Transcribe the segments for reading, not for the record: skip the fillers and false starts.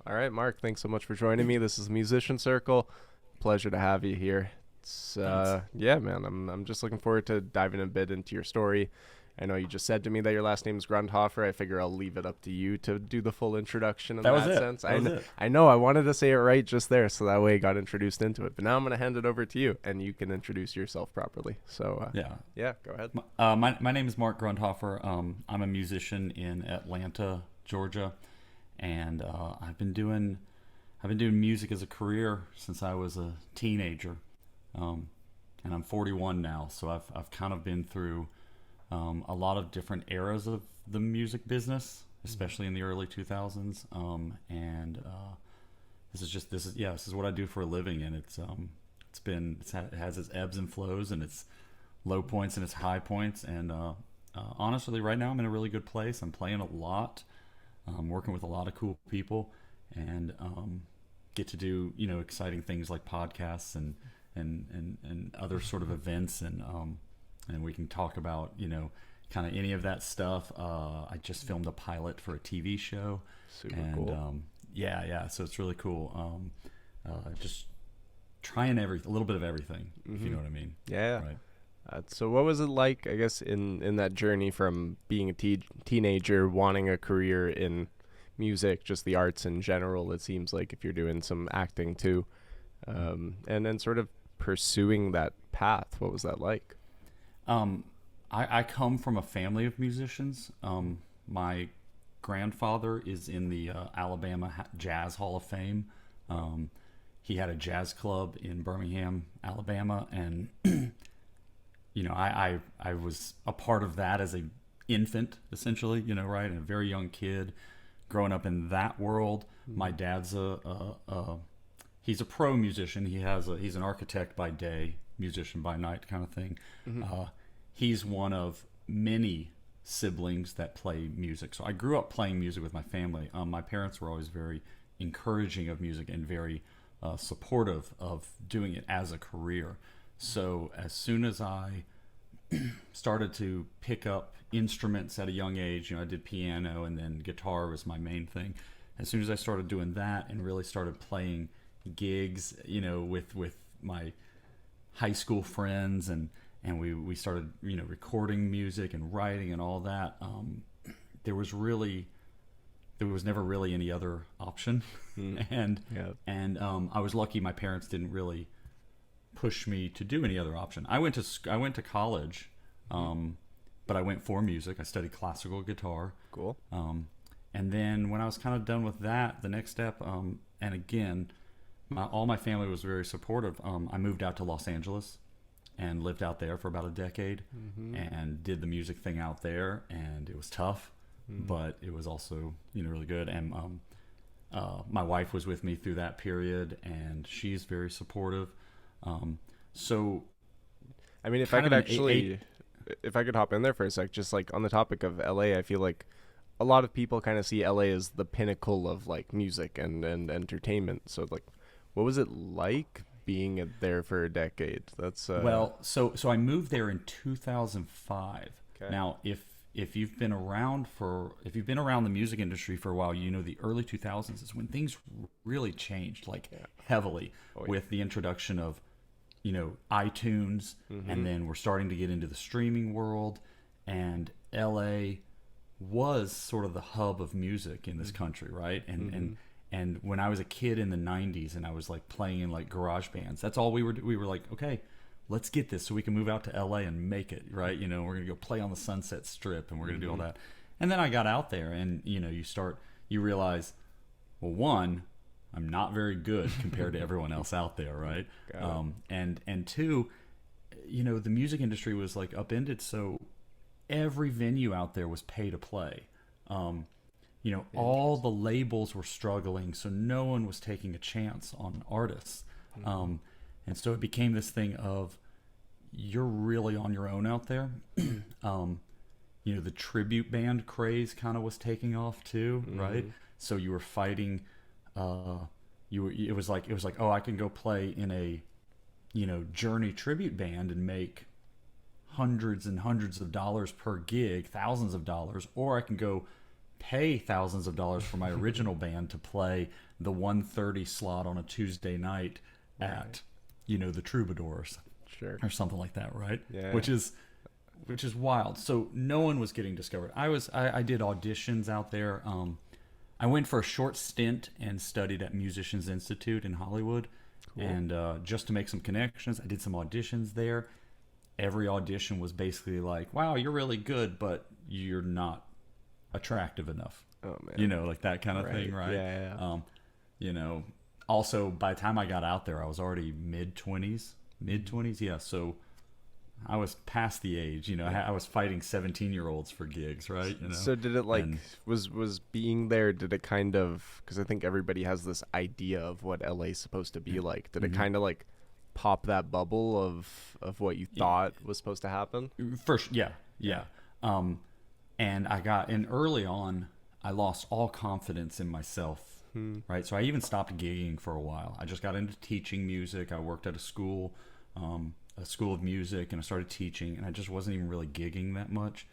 All right, Mark, thanks so much for joining me. This is Musician Circle. Pleasure to have you here. Thanks. Yeah, man, I'm just looking forward to diving a bit into your story. I know you just said to me that your last name is Grundhoefer. I figure I'll leave it up to you to do the full introduction in That was that it. sense. That was it. I know I wanted to say it right just there, so that way I got introduced into it. But now I'm going to hand it over to you, and you can introduce yourself properly. Yeah. Yeah, go ahead. My name is Mark Grundhoefer. I'm a musician in Atlanta, Georgia, and I've been doing music as a career since I was a teenager, and I'm 41 now. So I've kind of been through a lot of different eras of the music business, especially in the early 2000s. This is what I do for a living, and it has its ebbs and flows, and its low points and its high points. And honestly, right now I'm in a really good place. I'm playing a lot, working with a lot of cool people, and get to do exciting things like podcasts and other sort of events, and we can talk about kind of any of that stuff. I just filmed a pilot for a TV show, Super and cool. yeah, so it's really cool. Just trying a little bit of everything, if you know what I mean. Yeah. Right. So what was it like, I guess, in that journey from being a teenager, wanting a career in music, just the arts in general? It seems like if you're doing some acting too, and then sort of pursuing that path, what was that like? Um, I come from a family of musicians. My grandfather is in the Alabama Jazz Hall of Fame. Um, he had a jazz club in Birmingham, Alabama, and I was a part of that as a infant, essentially. Right, and a very young kid, growing up in that world. My dad's he's a pro musician. He's an architect by day, musician by night, kind of thing. He's one of many siblings that play music. So I grew up playing music with my family. My parents were always very encouraging of music and very supportive of doing it as a career. So as soon as I started to pick up instruments at a young age, I did piano, and then guitar was my main thing. As soon as I started doing that and really started playing gigs, with my high school friends, and we started recording music and writing and all that, there was never really any other option. Mm. and Yeah. and I was lucky my parents didn't really push me to do any other option. I went to college, but I went for music. I studied classical guitar, Cool. and then when I was kind of done with that, the next step, and again, all my family was very supportive. I moved out to Los Angeles and lived out there for about a decade, and did the music thing out there, and it was tough, but it was also really good. And my wife was with me through that period, and she's very supportive. So I mean, if I kind could of an actually, if I could hop in there for a sec, just like on the topic of LA, I feel like a lot of people kind of see LA as the pinnacle of like music and entertainment. So like, what was it like being there for a decade? That's so I moved there in 2005. okay. Now, if you've been around the music industry for a while, the early 2000s is when things really changed, like Yeah. heavily, Oh yeah. with the introduction of iTunes, and then we're starting to get into the streaming world, and LA was sort of the hub of music in this country, right? And when I was a kid in the 90s, and I was like playing in like garage bands, that's all we were like, okay, let's get this so we can move out to LA and make it, right? We're going to go play on the Sunset Strip, and we're going to do all that. And then I got out there, and you realize, well, one, I'm not very good compared to everyone else out there, right? Got it. And two, the music industry was like upended, so every venue out there was pay to play. All the labels were struggling, so no one was taking a chance on artists. And so it became this thing of, you're really on your own out there. The tribute band craze kind of was taking off too, right? So you were fighting. It was like, oh, I can go play in a Journey tribute band and make hundreds and hundreds of dollars per gig, thousands of dollars, or I can go pay thousands of dollars for my original band to play the 1:30 slot on a Tuesday night at, the Troubadours Sure. or something like that, right? Yeah. Which is wild. So no one was getting discovered. I did auditions out there. I went for a short stint and studied at Musicians Institute in Hollywood, and just to make some connections, I did some auditions there. Every audition was basically like, "Wow, you're really good, but you're not attractive enough." Oh man. Like that kind of thing, right? Yeah. Also, by the time I got out there, I was already mid 20s, yeah. So I was past the age, I was fighting 17-year-olds for gigs, right? So did it was being there, did it kind of, because I think everybody has this idea of what LA is supposed to be like. Did it kind of like pop that bubble of what you thought was supposed to happen? First, yeah. And early on, I lost all confidence in myself, right? So I even stopped gigging for a while. I just got into teaching music. I worked at a school of music, and I started teaching, and I just wasn't even really gigging that much,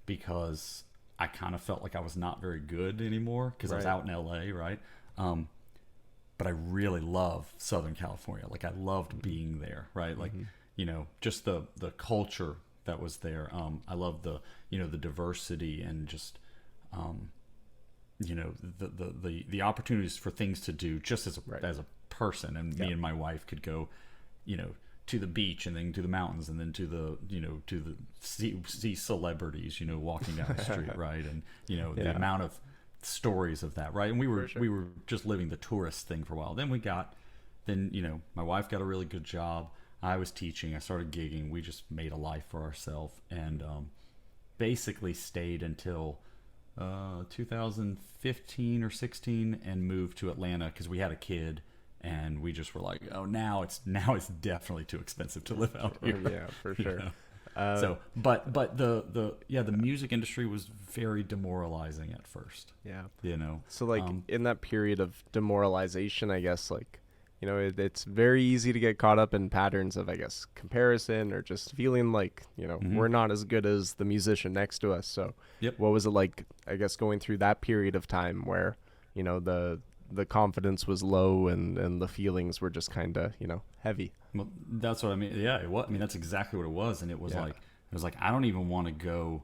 because I kind of felt like I was not very good anymore because I was out in LA, right? But I really love Southern California. Like, I loved being there, right? Like, just the culture that was there. I love the diversity and just, the opportunities for things to do just as a person. And me and my wife could go, to the beach, and then to the mountains, and then to the see celebrities, walking down the street, right? And the amount of stories of that, right? And we were just living the tourist thing for a while. Then my wife got a really good job. I was teaching. I started gigging. We just made a life for ourselves, and basically stayed until 2015 or 16, and moved to Atlanta because we had a kid. And we just were like, oh, now it's definitely too expensive to live out here. Yeah, for sure. But the music industry was very demoralizing at first. Yeah. So like in that period of demoralization, I guess, like, it's very easy to get caught up in patterns of, I guess, comparison, or just feeling like, we're not as good as the musician next to us. So what was it like, I guess, going through that period of time where, the confidence was low, and the feelings were just kind of, heavy? Well, that's what I mean. Yeah, it was. I mean, that's exactly what it was. And it was like, I don't even want to go,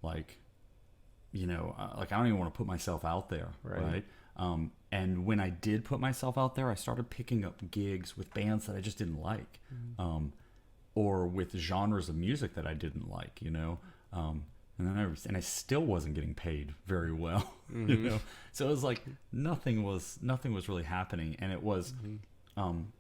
like, like, I don't even want to put myself out there. Right. And when I did put myself out there, I started picking up gigs with bands that I just didn't like, or with genres of music that I didn't like, and then I still wasn't getting paid very well, So it was like nothing was really happening, and it was,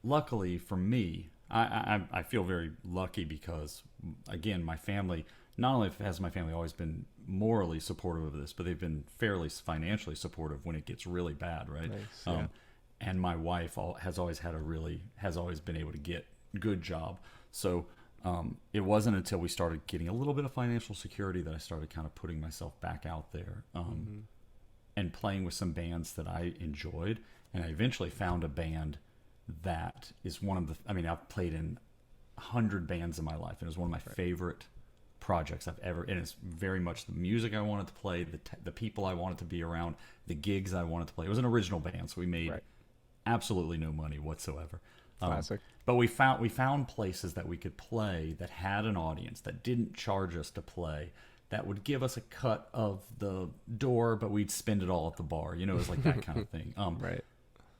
luckily for me, I feel very lucky because, again, my family, not only has my family always been morally supportive of this, but they've been fairly financially supportive when it gets really bad, right? Nice, and my wife has always been able to get a good job, so. It wasn't until we started getting a little bit of financial security that I started kind of putting myself back out there, and playing with some bands that I enjoyed. And I eventually found a band that is I've played in 100 bands in my life, and it was one of my favorite projects I've ever, and it's very much the music I wanted to play, the people I wanted to be around, the gigs I wanted to play. It was an original band, so we made absolutely no money whatsoever. Classic. But we found places that we could play that had an audience, that didn't charge us to play, that would give us a cut of the door, but we'd spend it all at the bar. It was like that kind of thing. Right.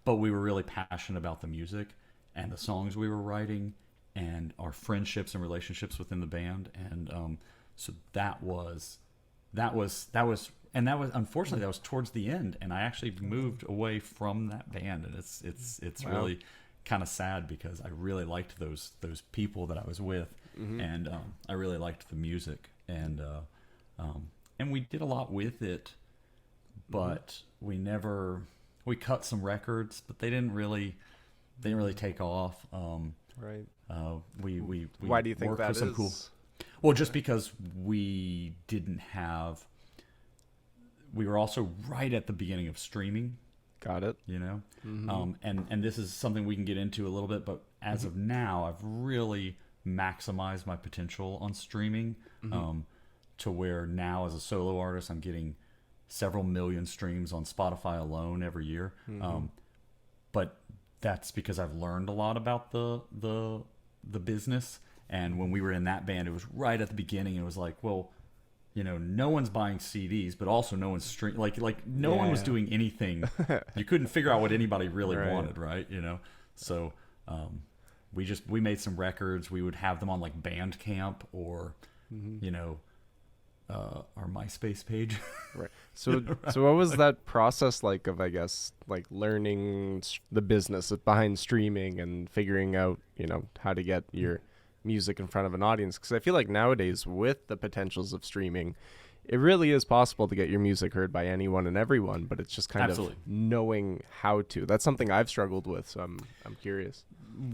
But we were really passionate about the music and the songs we were writing, and our friendships and relationships within the band. And so that was unfortunately that was towards the end, and I actually moved away from that band, and it's really kind of sad because I really liked those people that I was with, and I really liked the music, and we did a lot with it, but we cut some records, but they didn't really take off. We Why do you think that is? Cool, well, just because we were also right at the beginning of streaming. Got it. And this is something we can get into a little bit, but as of now, I've really maximized my potential on streaming, to where now as a solo artist, I'm getting several million streams on Spotify alone every year. But that's because I've learned a lot about the business. And when we were in that band, it was right at the beginning. It was like, well, no one's buying CDs, but also no one's stream like no one was doing anything. You couldn't figure out what anybody really wanted, right? So we made some records. We would have them on like Bandcamp or our MySpace page. Right. So what was that process like of, I guess, like learning the business behind streaming and figuring out, how to get your music in front of an audience? Because I feel like nowadays, with the potentials of streaming, it really is possible to get your music heard by anyone and everyone, but it's just kind of knowing how to. That's something I've struggled with, so I'm curious.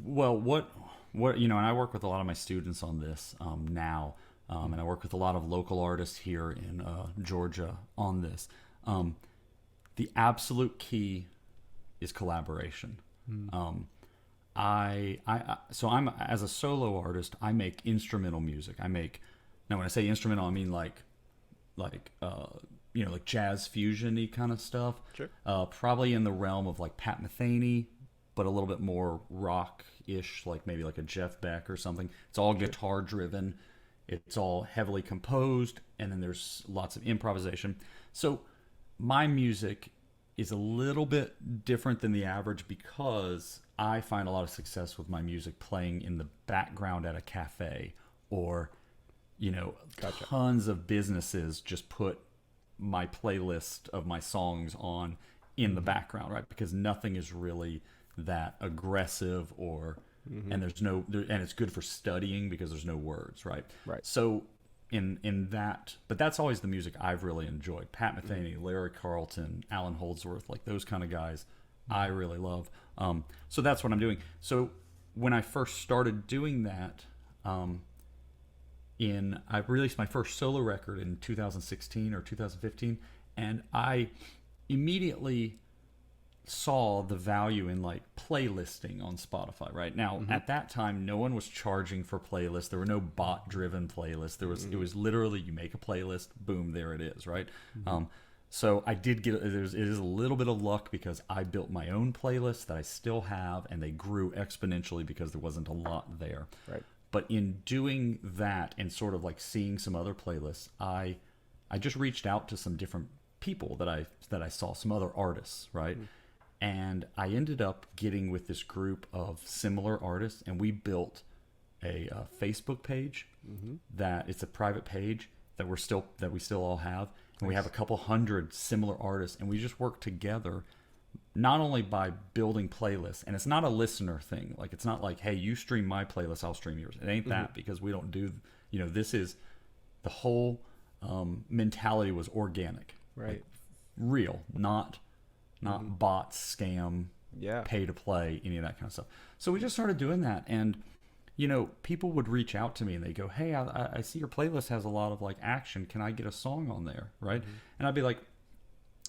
Well, what and I work with a lot of my students on this now, and I work with a lot of local artists here in Georgia on this. The absolute key is collaboration. So I'm, as a solo artist, I make instrumental music. Now when I say instrumental, I mean like jazz fusion-y kind of stuff. Sure. Probably in the realm of like Pat Metheny, but a little bit more rock-ish, like maybe like a Jeff Beck or something. It's all guitar driven. It's all heavily composed, and then there's lots of improvisation. So my music is a little bit different than the average because I find a lot of success with my music playing in the background at a cafe, or tons of businesses just put my playlist of my songs on in the background, right? Because nothing is really that aggressive and and it's good for studying because there's no words, right? Right. So in that, but that's always the music I've really enjoyed. Pat Metheny, Larry Carlton, Alan Holdsworth, like those kind of guys I really love. So that's what I'm doing. So when I first started doing that, I released my first solo record in 2016 or 2015, and I immediately saw the value in like playlisting on Spotify. Right now, at that time, no one was charging for playlists. There were no bot-driven playlists. It was literally you make a playlist, boom, there it is. Right. So I did get, it is a little bit of luck because I built my own playlist that I still have, and they grew exponentially because there wasn't a lot there. Right. But in doing that and sort of like seeing some other playlists, I just reached out to some different people that I saw, some other artists, right? And I ended up getting with this group of similar artists, and we built a Facebook page that it's a private page that we still all have. And we have a couple hundred similar artists, and we just work together, not only by building playlists, and it's not a listener thing. Like, it's not like, hey, you stream my playlist, I'll stream yours. It ain't that, because we don't do, this is the whole mentality was organic, right? Like, real, not bots, scam, pay to play, any of that kind of stuff. So we just started doing that, and people would reach out to me and they go, hey, I see your playlist has a lot of like action. Can I get a song on there? Right. And I'd be like,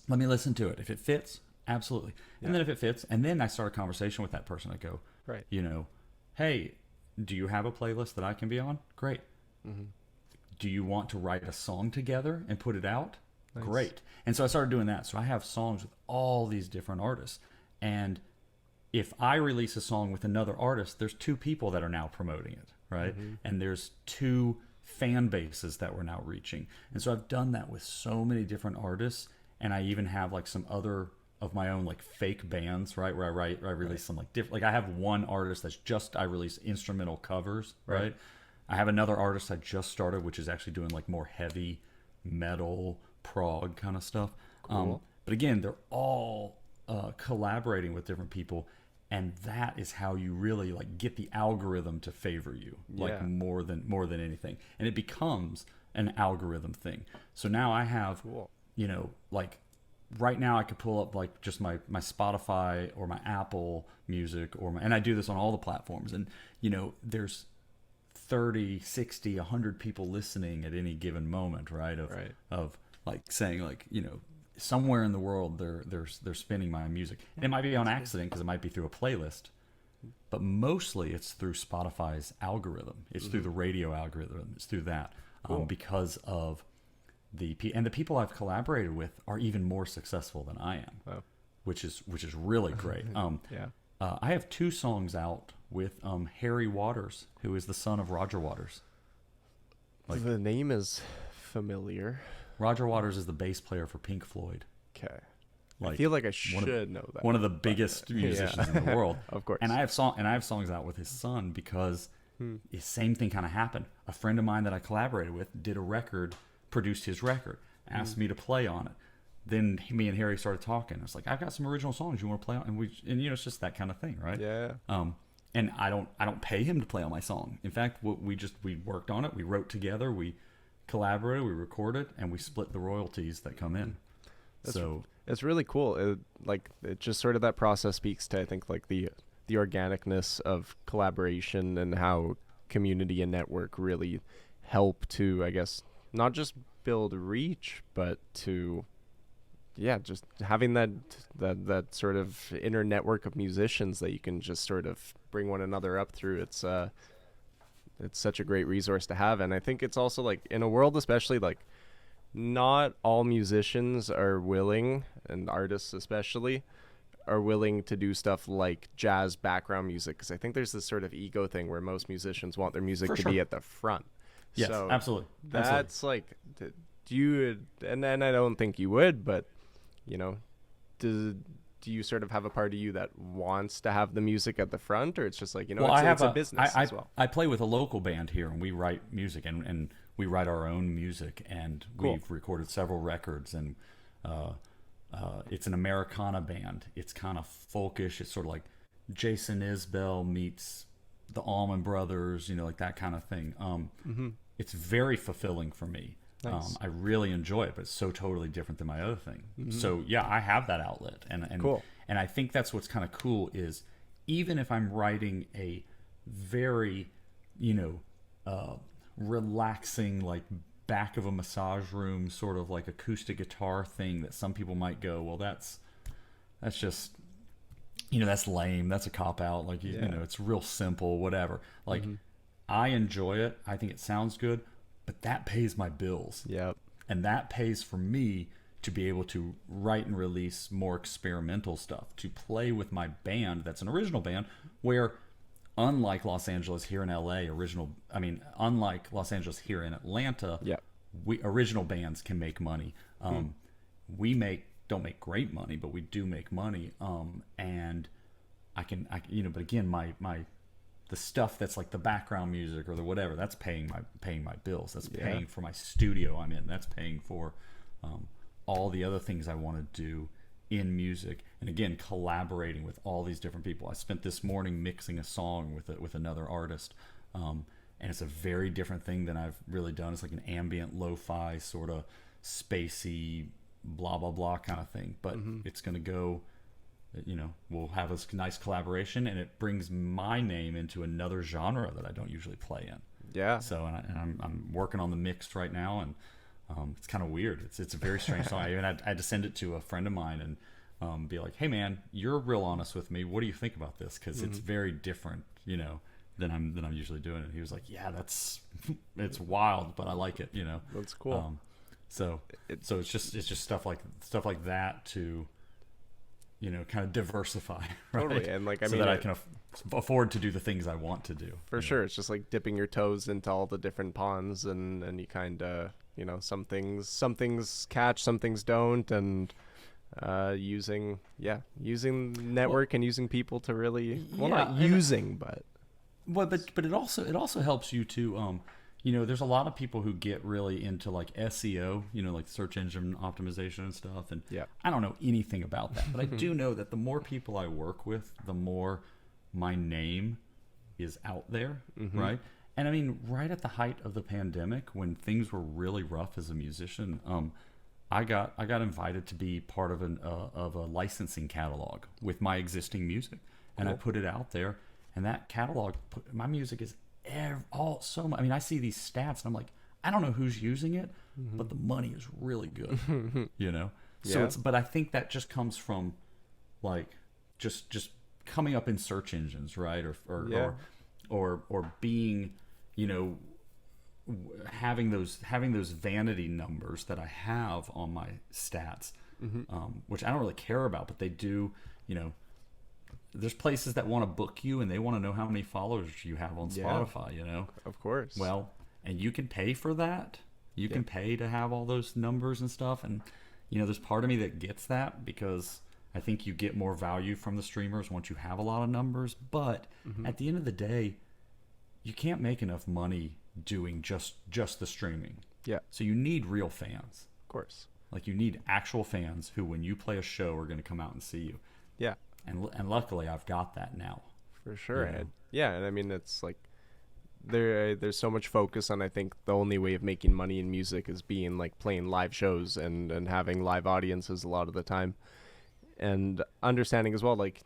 let me listen to it. If it fits, absolutely. And then if it fits, and then I start a conversation with that person. I go, right. Hey, do you have a playlist that I can be on? Great. Do you want to write a song together and put it out? Nice. Great. And so I started doing that. So I have songs with all these different artists. And if I release a song with another artist, there's two people that are now promoting it, right? And there's two fan bases that we're now reaching. And so I've done that with so many different artists, and I even have like some other of my own like fake bands, right? Where I release some like different, like I have one artist I release instrumental covers, right? I have another artist I just started, which is actually doing like more heavy metal, prog kind of stuff. Cool. But again, they're all collaborating with different people. And that is how you really like get the algorithm to favor you, like more than anything. And it becomes an algorithm thing. So now I have, like right now I could pull up like just my Spotify or my Apple Music and I do this on all the platforms. And, there's 30, 60, 100 people listening at any given moment, right? Of like saying like, somewhere in the world they're spinning my music, and it might be on accident because it might be through a playlist, but mostly it's through Spotify's algorithm. It's through the radio algorithm. It's through that. Cool. Because of the people I've collaborated with are even more successful than I am, Oh. which is really great. Yeah. I have 2 songs out with Harry Waters, who is the son of Roger Waters. Like- The name is familiar. Roger Waters is the bass player for Pink Floyd. Okay. I Like, feel like I one of- should know that. One of the biggest musicians in the world. Of course. And I have songs out with his son because the same thing kind of happened. A friend of mine that I collaborated with did a record, produced his record, asked me to play on it. Then me and Harry started talking. It's like, I've got some original songs you want to play on, and it's just that kind of thing, right? Yeah. And I don't pay him to play on my song. In fact, we worked on it. We wrote together. We collaborated. We recorded, and we split the royalties that come in. It's really cool. It just sort of, that process speaks to, I think, like the organicness of collaboration and how community and network really help to, I guess, not just build reach, but to, just having that sort of inner network of musicians that you can just sort of bring one another up through. It's such a great resource to have. And I think it's also, like, in a world especially, like, not all musicians are willing, and artists especially, are willing to do stuff like jazz background music, because I think there's this sort of ego thing where most musicians want their music to be at the front. Yes, so absolutely. That's like, do you, and I don't think you would, but, do you sort of have a part of you that wants to have the music at the front, or it's just like, it's a business as well? I play with a local band here, and we write music, and we write our own music, and we've recorded several records, and it's an Americana band. It's kind of folkish. It's sort of like Jason Isbell meets the Allman Brothers, like that kind of thing. It's very fulfilling for me. Nice. I really enjoy it, but it's so totally different than my other thing. So yeah, I have that outlet, and cool. And I think that's what's kind of cool is, even if I'm writing a very, relaxing, like back of a massage room sort of like acoustic guitar thing that some people might go, well, that's just, that's lame, that's a cop out, like it's real simple, whatever. Like, I enjoy it, I think it sounds good, but that pays my bills. Yep. And that pays for me to be able to write and release more experimental stuff, to play with my band that's an original band, where unlike Los Angeles here in LA, unlike Los Angeles here in Atlanta, original bands can make money. We don't make great money, but we do make money. And but again, the stuff that's like the background music or the whatever, that's paying my bills. That's paying for my studio I'm in. That's paying for all the other things I want to do in music. And again, collaborating with all these different people. I spent this morning mixing a song with another artist, and it's a very different thing than I've really done. It's like an ambient lo-fi sort of spacey blah blah blah kind of thing, but it's going to go, we'll have a nice collaboration, and it brings my name into another genre that I don't usually play in. So I'm working on the mix right now, and it's kind of weird. It's a very strange song. I had to send it to a friend of mine and be like, hey man, you're real honest with me, what do you think about this, because it's very different than I'm usually doing it. He was like, yeah, it's wild, but I like it. That's cool. So it's just stuff like that to kind of diversify, right? Totally. And so that I can afford to do the things I want to do. For sure. It's just like dipping your toes into all the different ponds, and you kind of, some things catch, some things don't, and using network and using people to really, not using, but it also helps you to there's a lot of people who get really into like SEO, like search engine optimization and stuff. And I don't know anything about that, but I do know that the more people I work with, the more my name is out there, right? And I mean, right at the height of the pandemic, when things were really rough as a musician, I got invited to be part of a licensing catalog with my existing music, and I put it out there, and that catalog, my music is so much. I mean, I see these stats and I'm like, I don't know who's using it, but the money is really good, So but I think that just comes from like just coming up in search engines, right? Or being, having those vanity numbers that I have on my stats, which I don't really care about, but they do, there's places that want to book you and they want to know how many followers you have on Spotify, Of course. Well, and you can pay for that. You can pay to have all those numbers and stuff. And, there's part of me that gets that because I think you get more value from the streamers once you have a lot of numbers. But at the end of the day, you can't make enough money doing just the streaming. Yeah. So you need real fans. Of course. Like you need actual fans who, when you play a show, are going to come out and see you. Yeah. And luckily, I've got that now. For sure. And I mean, it's like there's so much focus on, I think the only way of making money in music is being like playing live shows and having live audiences a lot of the time. And understanding as well, like,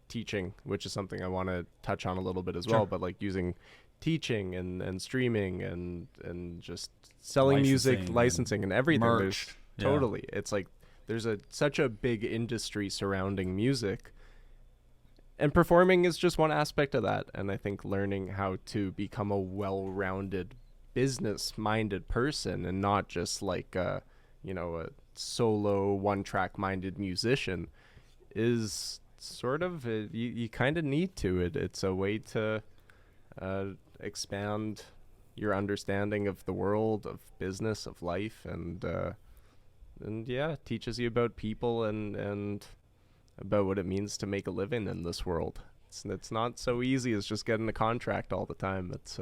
teaching, which is something I want to touch on a little bit as well, but like using teaching and streaming and just selling music, licensing and everything. Merch. Totally. It's like there's such a big industry surrounding music, and performing is just one aspect of that. And I think learning how to become a well-rounded, business-minded person and not just like a solo, one-track-minded musician is sort of you kind of need to. It's a way to expand your understanding of the world, of business, of life, and teaches you about people and about what it means to make a living in this world. It's not so easy as just getting a contract all the time. It's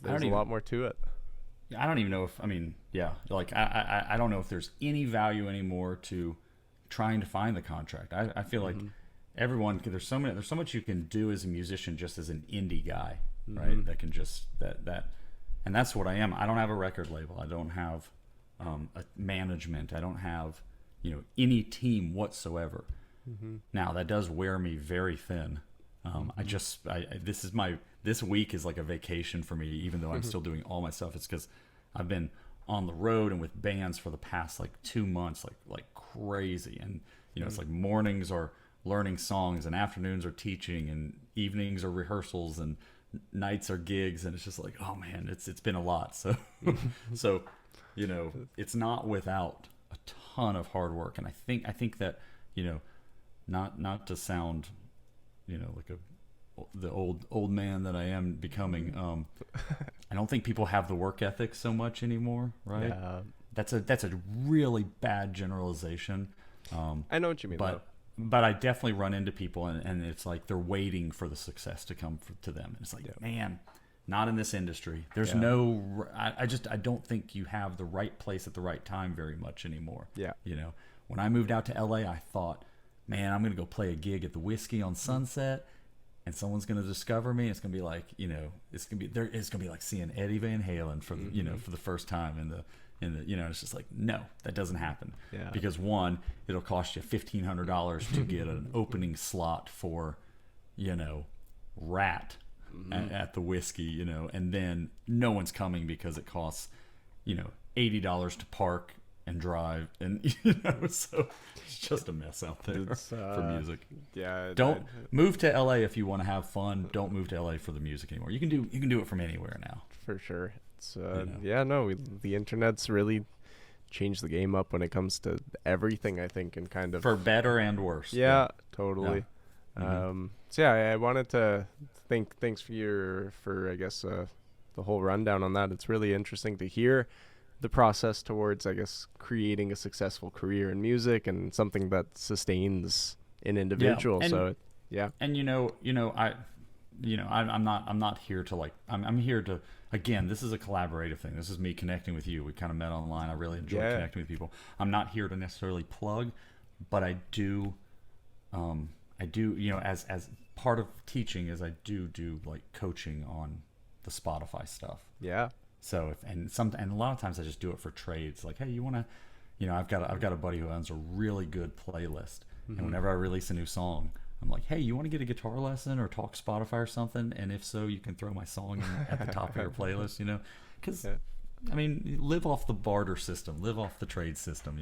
there's a lot more to it. I don't even know if, I don't know if there's any value anymore to trying to find the contract. I feel like everyone, there's so much you can do as a musician, just as an indie guy, right? That can just, and that's what I am. I don't have a record label. I don't have a management. I don't have, any team whatsoever. Now that does wear me very thin. This week is like a vacation for me, even though I'm still doing all my stuff. It's because I've been on the road and with bands for the past like 2 months, like crazy. And, it's like mornings are learning songs and afternoons are teaching and evenings are rehearsals and nights are gigs. And it's just like, oh man, it's been a lot. So, it's not without a ton of hard work. And I think that, not to sound, like the old man that I am becoming. I don't think people have the work ethic so much anymore, right? Yeah. That's a really bad generalization. I know what you mean, but I definitely run into people, and it's like they're waiting for the success to come to them, and it's like, man, not in this industry. There's no. I don't think you have the right place at the right time very much anymore. Yeah. When I moved out to LA, I thought, man, I'm gonna go play a gig at the Whiskey on Sunset. And someone's going to discover me. It's going to be like, it's going to be like seeing Eddie Van Halen for the first time in the it's just like, no, that doesn't happen. Yeah. Because one, it'll cost you $1,500 to get an opening slot for, Rat at the Whiskey, and then no one's coming because it costs, $80 to park and drive, and so it's just a mess out there for music. Yeah. Don't move to LA if you want to have fun. Don't move to LA for the music anymore. You can do it from anywhere now. For sure. It's the internet's really changed the game up when it comes to everything, I think, and kind of for better and worse. Yeah, totally. Yeah. I wanted to thanks for I guess the whole rundown on that. It's really interesting to hear the process towards, I guess, creating a successful career in music and something that sustains an individual. And, I'm not here to like, I'm here to, again, this is a collaborative thing. This is me connecting with you. We kind of met online. I really enjoy connecting with people. I'm not here to necessarily plug, but I do, as part of teaching is I do like coaching on the Spotify stuff. Yeah. So and a lot of times I just do it for trades. Like, hey, you want to, I've got a buddy who owns a really good playlist, and whenever I release a new song, I'm like, hey, you want to get a guitar lesson or talk Spotify or something? And if so, you can throw my song in at the top of your playlist, because I mean, live off the barter system, live off the trade system,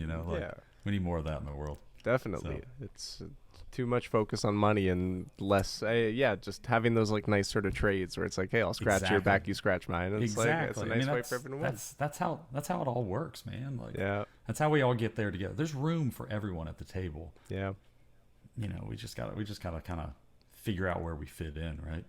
we need more of that in the world. Definitely. So. It's too much focus on money and less, yeah, just having those like nice sort of trades where it's like, hey, I'll scratch your back, you scratch mine. And it's like it's a Exactly. I nice mean, way for everyone to win. that's how it all works, man. Like, Yeah, that's how we all get there together. There's room for everyone at the table. yeah, We just gotta kind of figure out where we fit in, right?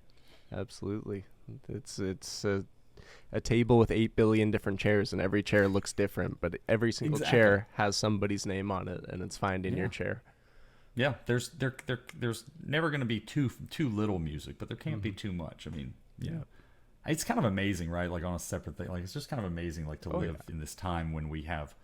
absolutely. It's a table with 8 billion different chairs, and every chair looks different, but every single Exactly. chair has somebody's name on it, and it's finding your Yeah. chair. Yeah, there's never going to be too little music, but there can't be too much. I mean, Yeah. it's kind of amazing, right? Like on a separate thing, like it's just kind of amazing, like to Oh, live in this time when we have.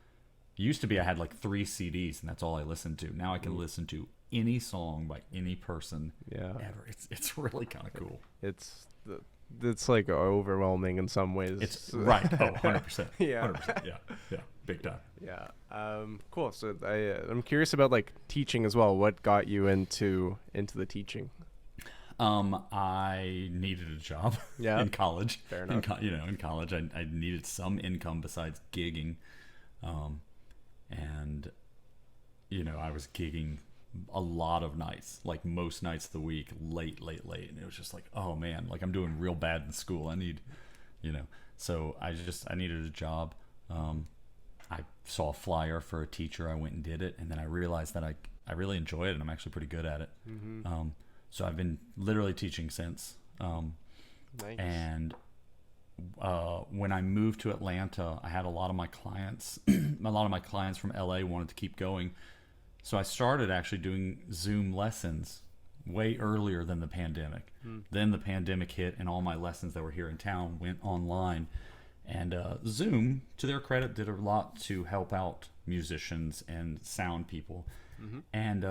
Used to be, I had like 3 CDs, and that's all I listened to. Now I can listen to any song by any person Yeah, ever. It's really kind of cool. it's like overwhelming in some ways. It's right. Oh, 100%. Yeah. 100%. Yeah. Yeah. Big time. Yeah. Cool. So I'm curious about like teaching as well. What got you into the teaching? I needed a job Yeah. in college. Fair enough. In college, I needed some income besides gigging. And, I was gigging a lot of nights, like most nights of the week, late. And it was just like, oh man, like I'm doing real bad in school. I need, so I needed a job. I saw a flyer for a teacher. I went and did it. And then I realized that I really enjoy it and I'm actually pretty good at it. So I've been literally teaching since. Nice. And when I moved to Atlanta, I had a lot of my clients from LA wanted to keep going. So I started actually doing Zoom lessons way earlier than the pandemic. Then the pandemic hit and all my lessons that were here in town went online. And Zoom, to their credit, did a lot to help out musicians and sound people. And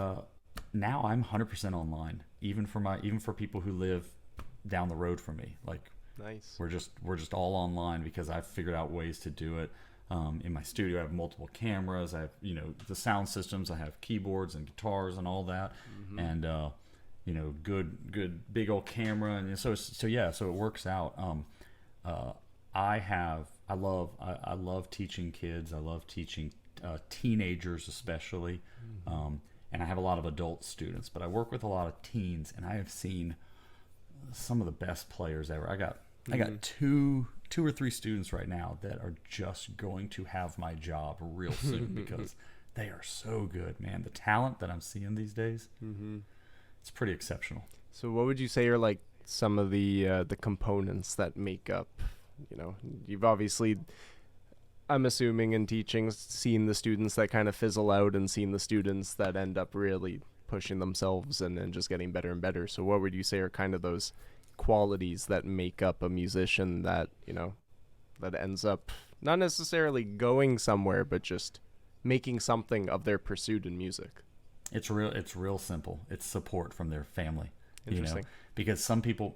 now I'm 100% online, even for people who live down the road from me. Like, Nice. we're just all online because I've figured out ways to do it. In my studio, I have multiple cameras. I have the sound systems. I have keyboards and guitars and all that, and good big old camera. And so it works out. I love teaching kids. I love teaching teenagers especially, and I have a lot of adult students. But I work with a lot of teens, and I have seen some of the best players ever. I got two or three students right now that are just going to have my job real soon because they are so good, man. The talent that I'm seeing these days, it's pretty exceptional. So what would you say are like some of the components that make up, you've obviously, I'm assuming in teaching, seen the students that kind of fizzle out and seen the students that end up really pushing themselves and just getting better and better. So what would you say are kind of those qualities that make up a musician that that ends up not necessarily going somewhere but just making something of their pursuit in music? It's real simple. It's support from their family. Interesting. Because some people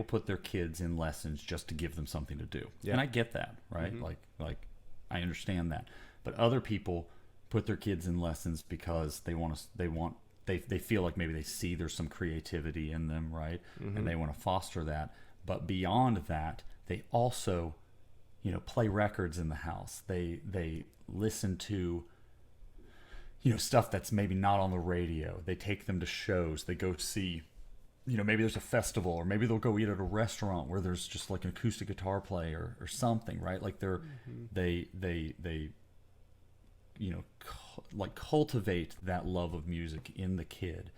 put their kids in lessons just to give them something to do. Yeah. And I get that, right? Like I understand that. But other people put their kids in lessons because they feel like maybe they see there's some creativity in them, right? And they want to foster that. But beyond that, they also, play records in the house. They listen to, stuff that's maybe not on the radio. They take them to shows. They go see, maybe there's a festival, or maybe they'll go eat at a restaurant where there's just like an acoustic guitar player or something, right? Like they like cultivate that love of music in the kid.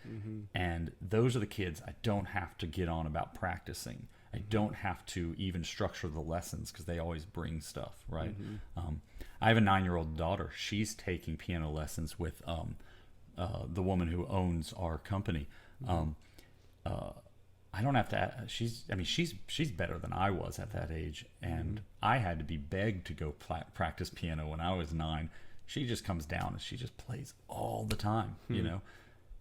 And those are the kids I don't have to get on about practicing. I don't have to even structure the lessons because they always bring stuff, right? I have a 9-year-old daughter. She's taking piano lessons with the woman who owns our company. I don't have to. She's better than I was at that age, and I had to be begged to go practice piano when I was 9. She just comes down and she just plays all the time, But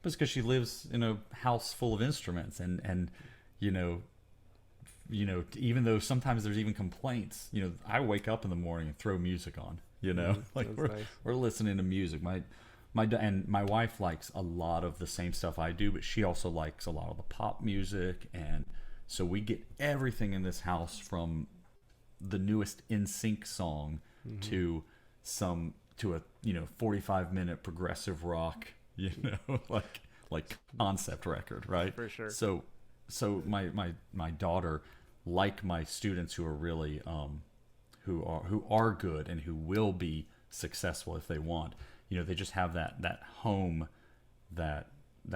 it's because she lives in a house full of instruments, and even though sometimes there's even complaints, I wake up in the morning and throw music on, like we're listening to music. My wife likes a lot of the same stuff I do, but she also likes a lot of the pop music, and so we get everything in this house from the newest NSYNC song to a 45-minute progressive rock, like like concept record, right? For sure. So my daughter, like my students who are really who are good and who will be successful if they want, they just have that home that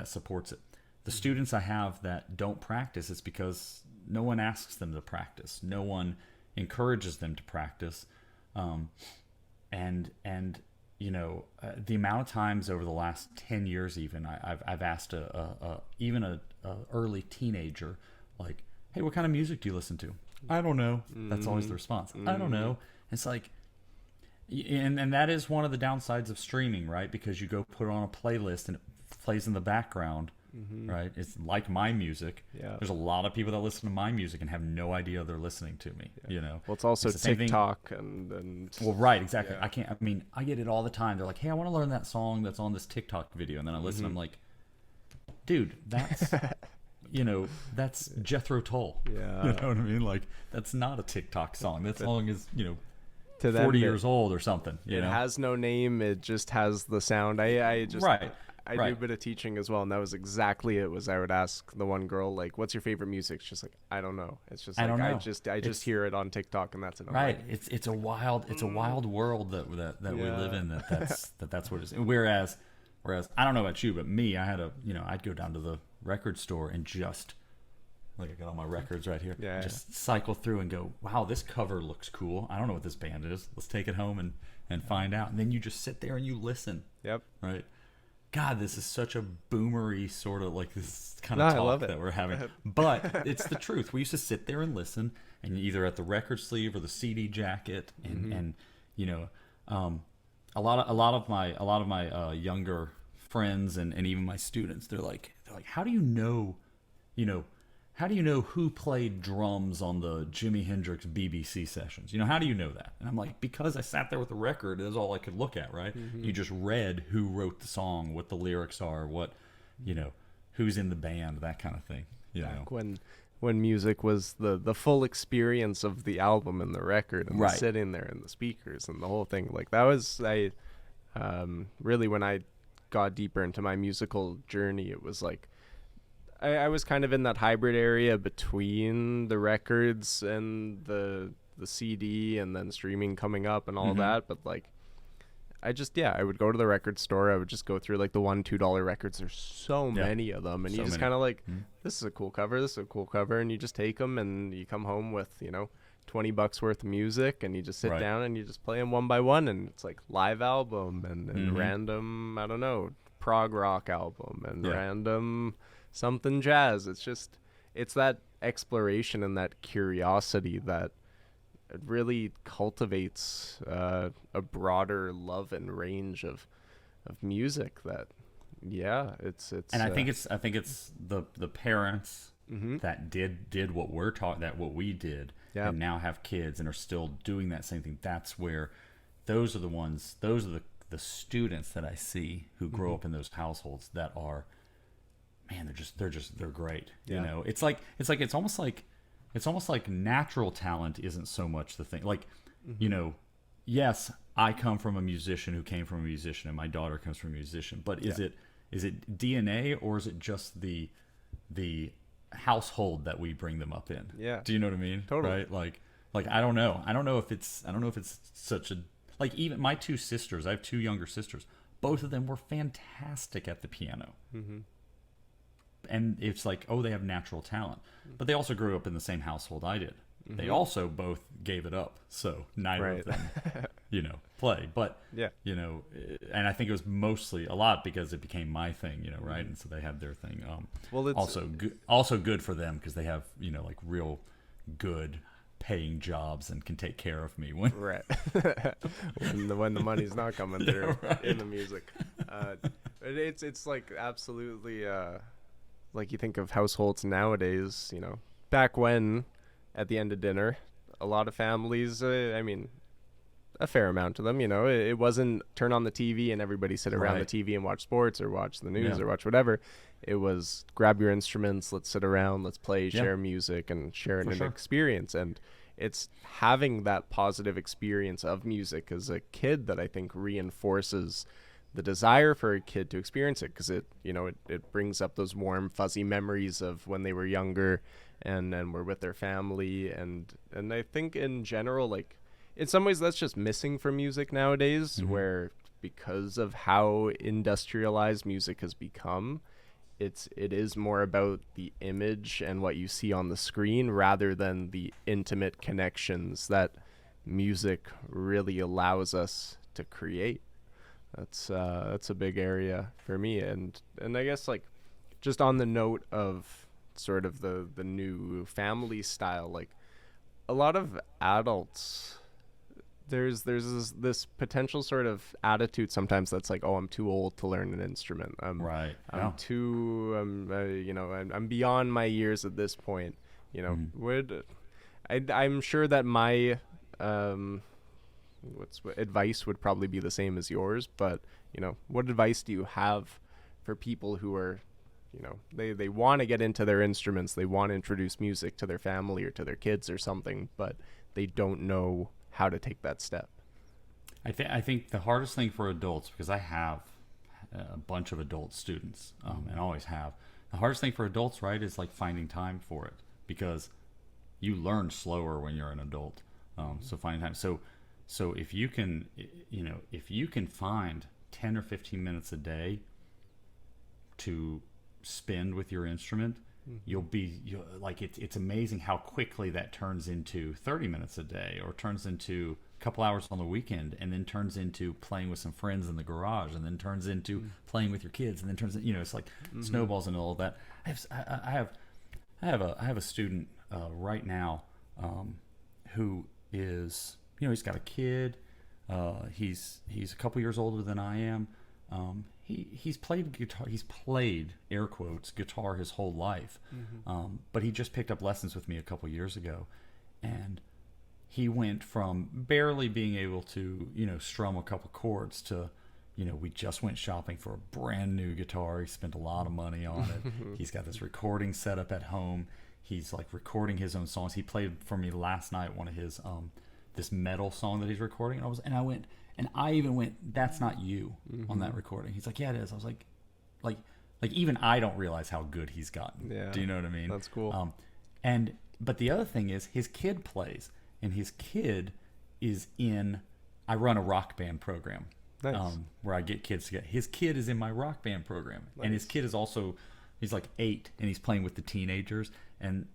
supports it. The students I have that don't practice, it's because no one asks them to practice. No one encourages them to practice. The amount of times over the last 10 years, even I've asked even a early teenager, like, hey, what kind of music do you listen to? I don't know. That's always the response. I don't know. It's like, and that is one of the downsides of streaming, right? Because you go put it on a playlist and it plays in the background, right? It's like my music. Yeah. There's a lot of people that listen to my music and have no idea they're listening to me. Well, it's also TikTok and well, right, exactly. Yeah. I get it all the time. They're like, hey, I want to learn that song that's on this TikTok video, and then I listen. I'm like, dude, that's that's Jethro Tull. Yeah. You know what I mean? Like, that's not a TikTok song. That song is to them, 40 years old or something. It has no name. It just has the sound. I do a bit of teaching as well, and that was exactly it. I would ask the one girl, like, what's your favorite music? She's like, I don't know. It's just like, I just hear it on TikTok, and that's it. Right. Like, it's a wild world that we live in. That's what it is. Whereas I don't know about you, but me, I had I'd go down to the record store and just, like, I got all my records right here. Yeah. Just cycle through and go, wow, this cover looks cool. I don't know what this band is. Let's take it home and find out. And then you just sit there and you listen. Yep. Right. God, this is such a boomery sort of, like, this kind of talk that we're having. But it's the truth. We used to sit there and listen, and either at the record sleeve or the CD jacket, and a lot of my younger friends and even my students, they're like, how do you know who played drums on the Jimi Hendrix BBC sessions? How do you know that? And I'm like, because I sat there with the record. That's all I could look at, right? You just read who wrote the song, what the lyrics are, what, who's in the band, that kind of thing. Back when music was the full experience of the album and the record and the sitting there and the speakers and the whole thing. Like, that was, really, when I got deeper into my musical journey, it was like, I was kind of in that hybrid area between the records and the CD and then streaming coming up and all that. But, like, I would go to the record store. I would just go through, like, the $1-2 records. There's so many of them. And you just kind of like, this is a cool cover. This is a cool cover. And you just take them and you come home with, $20 worth of music, and you just sit down and you just play them one by one. And it's like live album and random, I don't know, prog rock album and random something jazz. It's that exploration and that curiosity that really cultivates a broader love and range of music. That it's and I think it's the parents that did what we're taught, that what we did, and now have kids and are still doing that same thing. That's where those are the students that I see who grow up in those households that are, man, they're great. It's almost like natural talent isn't so much the thing. Like, yes, I come from a musician who came from a musician, and my daughter comes from a musician. But is it DNA, or is it just the household that we bring them up in? Yeah. Do you know what I mean? Totally. Right? Like I don't know. I don't know if it's such a, like, even my two sisters. I have two younger sisters. Both of them were fantastic at the piano. And it's like, oh, they have natural talent. But they also grew up in the same household I did. They also both gave it up. So neither of them, play. But, and I think it was mostly a lot because it became my thing, right? And so they had their thing. Well, it's also good for them because they have, like, real good paying jobs and can take care of me when when the money's not coming through in the music. It's like absolutely... like, you think of households nowadays, back when, at the end of dinner, a lot of families, a fair amount of them, it wasn't turn on the TV and everybody sit around the TV and watch sports or watch the news or watch whatever. It was grab your instruments, let's sit around, let's play, share music, and share an experience. And it's having that positive experience of music as a kid that I think reinforces the desire for a kid to experience it, because it brings up those warm fuzzy memories of when they were younger and were with their family, and I think in general, like, in some ways that's just missing from music nowadays, where because of how industrialized music has become, it is more about the image and what you see on the screen rather than the intimate connections that music really allows us to create. That's a big area for me, and I guess, like, just on the note of sort of the new family style, like, a lot of adults, there's this potential sort of attitude sometimes that's like, oh, I'm too old to learn an instrument. Right. I'm too I'm beyond my years at this point. I'm sure that my advice would probably be the same as yours, but what advice do you have for people who are, they want to get into their instruments, they want to introduce music to their family or to their kids or something, but they don't know how to take that step? I think the hardest thing for adults, because I have a bunch of adult students, and always have, the hardest thing for adults, right, is like finding time for it, because you learn slower when you're an adult. So finding time. So if you can, if you can find 10 or 15 minutes a day to spend with your instrument, you'll like, it's amazing how quickly that turns into 30 minutes a day, or turns into a couple hours on the weekend, and then turns into playing with some friends in the garage, and then turns into playing with your kids, and then turns into, it's like snowballs and all of that. I have a student right now who is, he's got a kid. He's a couple years older than I am. He's played guitar. He's played, air quotes, guitar his whole life. But he just picked up lessons with me a couple years ago, and he went from barely being able to, strum a couple chords to, we just went shopping for a brand new guitar. He spent a lot of money on it. He's got this recording set up at home. He's like recording his own songs. He played for me last night one of his this metal song that he's recording, and I even went, "That's not you on that recording." He's like, "Yeah, it is." I was like even I don't realize how good he's gotten. Yeah. Do you know what I mean? That's cool. But the other thing is, his kid plays, and his kid is in. I run a rock band program. Nice. Where I get kids together. His kid is in my rock band program, and his kid is also, he's like 8, and he's playing with the teenagers, and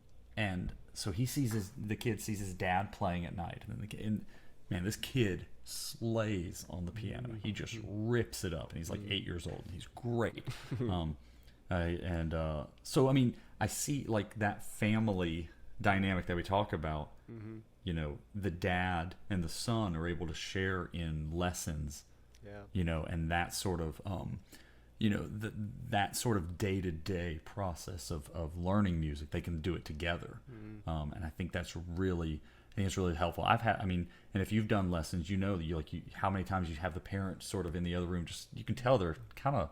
so the kid sees his dad playing at night, and man, this kid slays on the piano. He just rips it up, and he's like 8 years old, and he's great. So I mean, I see like that family dynamic that we talk about. The dad and the son are able to share in lessons. Yeah. And that sort of that sort of day-to-day process of learning music, they can do it together. And I think that's really helpful. And if you've done lessons, how many times you have the parent sort of in the other room, just, you can tell they're kind of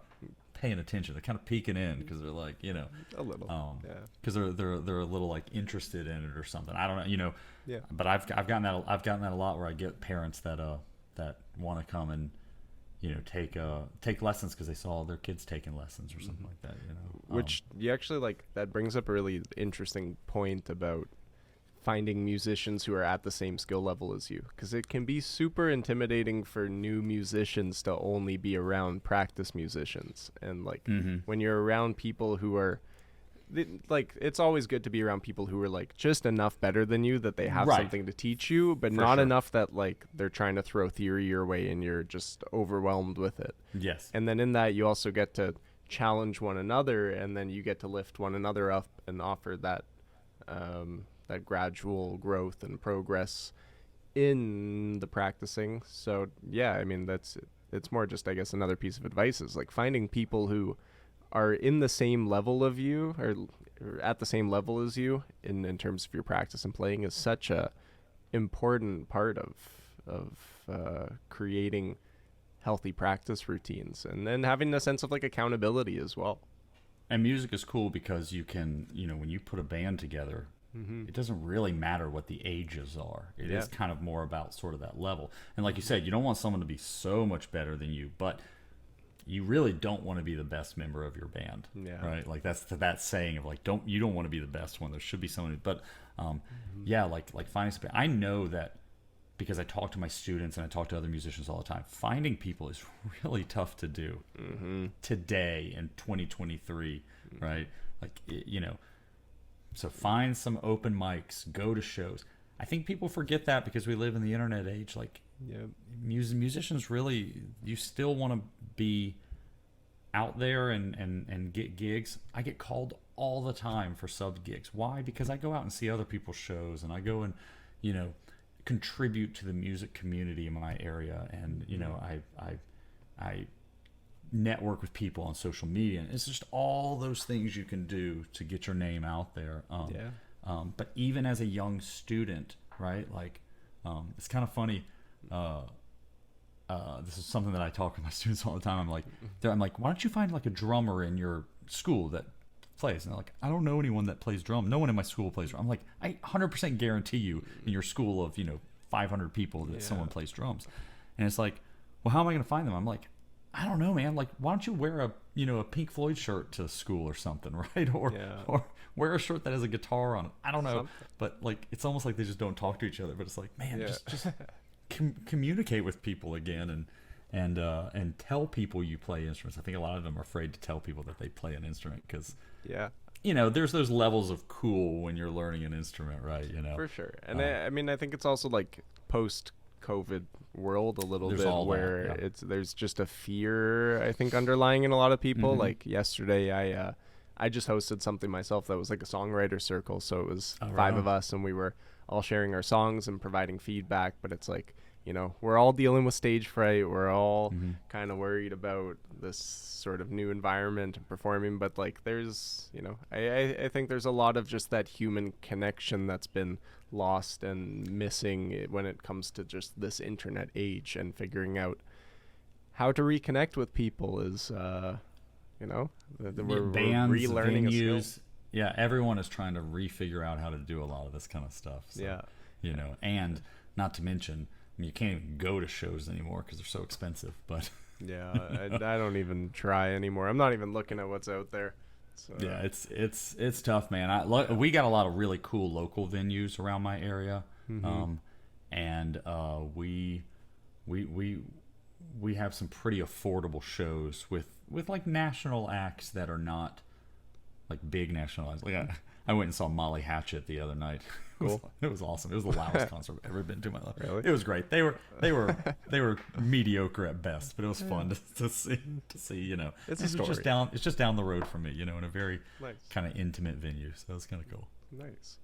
paying attention, they're kind of peeking in, because they're like, a little, because they're a little like interested in it or something. I don't know, Yeah. But I've gotten that a lot, where I get parents that want to come and take lessons because they saw their kids taking lessons or something like that. Which you actually, like, that brings up a really interesting point about finding musicians who are at the same skill level as you, because it can be super intimidating for new musicians to only be around practice musicians, and like when you're around people who are it's always good to be around people who are like just enough better than you that they have something to teach you, but not enough that like they're trying to throw theory your way and you're just overwhelmed with it. Yes. And then in that, you also get to challenge one another, and then you get to lift one another up and offer that that gradual growth and progress in the practicing. So yeah, I mean, it's more just, I guess, another piece of advice is like finding people who are in the same level of you, or at the same level as you in terms of your practice and playing, is such a important part of creating healthy practice routines, and then having a sense of like accountability as well. And music is cool because you can, when you put a band together, it doesn't really matter what the ages are. It is kind of more about sort of that level. And like you said, you don't want someone to be so much better than you, but you really don't want to be the best member of your band, Yeah. right? Like that's that saying of like, you don't want to be the best one. There should be someone, but yeah, like finding some. I know that because I talk to my students and I talk to other musicians all the time. Finding people is really tough to do today in 2023, right? Like so find some open mics, go to shows. I think people forget that because we live in the internet age. Like, musicians really, you still want to be out there and get gigs. I get called all the time for sub gigs. Why? Because I go out and see other people's shows, and I go and contribute to the music community in my area, and I network with people on social media, and it's just all those things you can do to get your name out there. But even as a young student, right, like it's kind of funny. This is something that I talk with my students all the time. I'm like, why don't you find like a drummer in your school that plays? And they're like, I don't know anyone that plays drum. No one in my school plays drum. I'm like, I 100% guarantee you in your school of 500 people that someone plays drums. And it's like, well, how am I going to find them? I'm like, I don't know, man. Like, why don't you wear a Pink Floyd shirt to school or something, right? Or wear a shirt that has a guitar on it. I don't know. Something. But like, it's almost like they just don't talk to each other. But it's like, man, just communicate with people again, and tell people you play instruments. I think a lot of them are afraid to tell people that they play an instrument because there's those levels of cool when you're learning an instrument, right? For sure. And I mean, I think it's also like post-COVID world a little bit where there's just a fear, I think, underlying in a lot of people. Like yesterday, I just hosted something myself that was like a songwriter circle. So it was 5 of us, and we were all sharing our songs and providing feedback. But it's like, we're all dealing with stage fright. We're all kind of worried about this sort of new environment and performing. But like, there's, I think there's a lot of just that human connection that's been lost and missing when it comes to just this internet age, and figuring out how to reconnect with people is, we're bands, relearning venues. a skill. Yeah, everyone is trying to refigure out how to do a lot of this kind of stuff. So, and not to mention, you can't even go to shows anymore because they're so expensive. But I don't even try anymore. I'm not even looking at what's out there. So. Yeah, it's tough, man. We got a lot of really cool local venues around my area, and we have some pretty affordable shows with like national acts that are not like big national acts. Like I went and saw Molly Hatchet the other night. Cool. It was awesome. It was the loudest concert I've ever been to in my life. Really? It was great. They were mediocre at best, but it was fun to see. It's a story. It's just down the road from me, in a very kind of intimate venue. So it was kind of cool. Nice.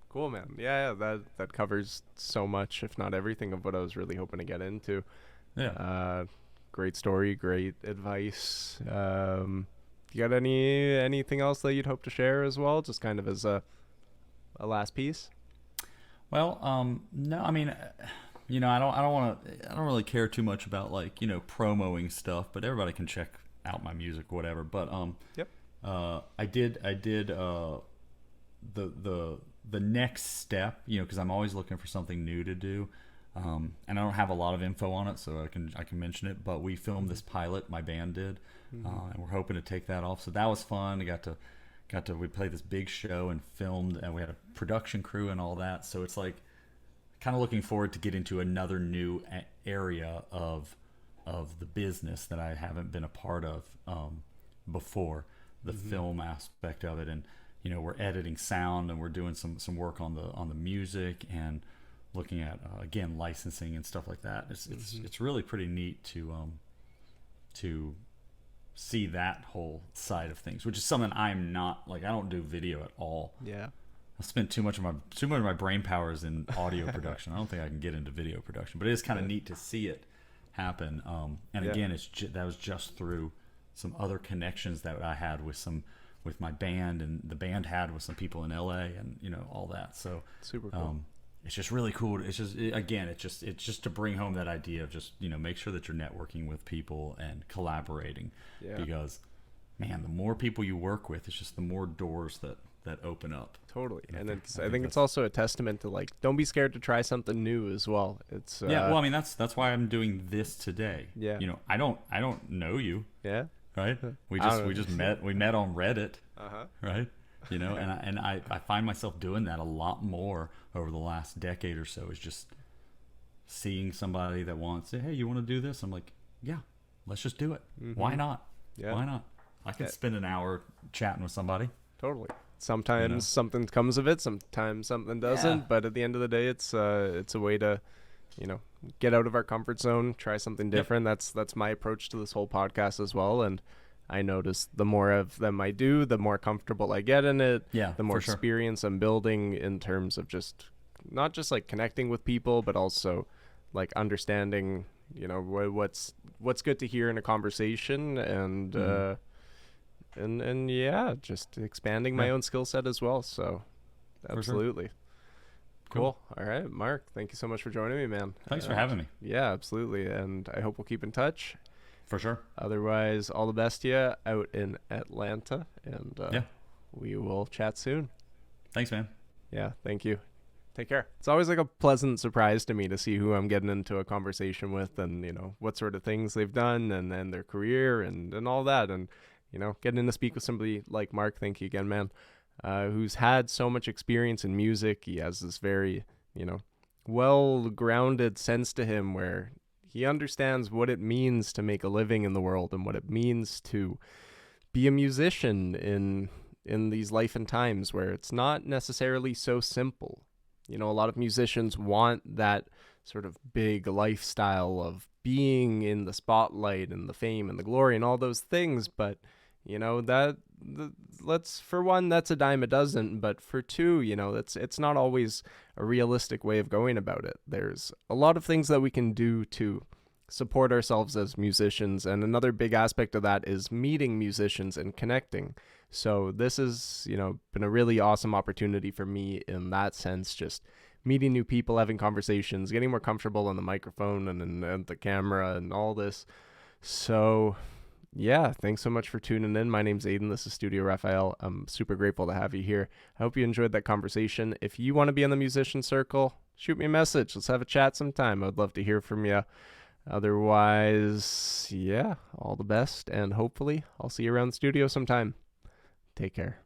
Cool, man. Yeah, that covers so much, if not everything, of what I was really hoping to get into. Yeah. Great story, great advice. You got anything else that you'd hope to share as well, just kind of as a last piece? Well, no, I mean, I don't really care too much about like, promoting stuff, but everybody can check out my music, whatever. But I did the next step, because I'm always looking for something new to do. And I don't have a lot of info on it, so I can mention it. But we filmed this pilot, my band did, and we're hoping to take that off. So that was fun. We played this big show and filmed, and we had a production crew and all that. So it's like kind of looking forward to get into another new area of the business that I haven't been a part of before, the film aspect of it. And we're editing sound, and we're doing some work on the music, and looking at again licensing and stuff like that. It's really pretty neat to see that whole side of things, which is something I'm not like. I don't do video at all. Yeah, I spent too much of my brain power is in audio production. I don't think I can get into video production, but it is kind of neat to see it happen. And again, that was just through some other connections that I had with my band, and the band had with some people in LA, and all that. So super cool. It's just really cool. It's just to bring home that idea of just make sure that you're networking with people and collaborating, because man, the more people you work with, it's just the more doors that open up. Totally. And I I think it's also a testament to, like, don't be scared to try something new as well. It's yeah. Well, I mean, that's why I'm doing this today. Yeah. You know, I don't know you. Yeah. Right. We just met. We met on Reddit. Right. You know, and I find myself doing that a lot more over the last decade or so. Is just seeing somebody that wants, hey, you want to do this? I'm like, yeah, let's just do it. Why not? Yeah. Why not? I can spend an hour chatting with somebody. Totally. Sometimes something comes of it, sometimes something doesn't. Yeah. But at the end of the day, it's a way to, get out of our comfort zone, try something different. That's my approach to this whole podcast as well. And I notice the more of them I do, the more comfortable I get in it. Yeah, the more for sure. experience I'm building in terms of just not just like connecting with people, but also like understanding, what's good to hear in a conversation, and and yeah, just expanding my own skill set as well. So absolutely. Cool. All right, Mark, thank you so much for joining me, man. Thanks for having me. Yeah, absolutely. And I hope we'll keep in touch. For sure. Otherwise, all the best to you out in Atlanta, and we will chat soon. Thanks, man. Yeah, thank you. Take care. It's always like a pleasant surprise to me to see who I'm getting into a conversation with, and what sort of things they've done, and their career, and all that. And getting to speak with somebody like Mark, thank you again, man, who's had so much experience in music. He has this very well-grounded sense to him where he understands what it means to make a living in the world, and what it means to be a musician in these life and times where it's not necessarily so simple. A lot of musicians want that sort of big lifestyle of being in the spotlight and the fame and the glory and all those things. But, for one, that's a dime a dozen. But for two, it's not always a realistic way of going about it. There's a lot of things that we can do to support ourselves as musicians. And another big aspect of that is meeting musicians and connecting. So this has, been a really awesome opportunity for me in that sense, just meeting new people, having conversations, getting more comfortable on the microphone and the camera and all this. So yeah, thanks so much for tuning in. My name's Aiden. This is Studio Raphael. I'm super grateful to have you here. I hope you enjoyed that conversation. If you want to be in the musician circle, shoot me a message. Let's have a chat sometime. I'd love to hear from you. Otherwise, yeah, all the best, and hopefully I'll see you around the studio sometime. Take care.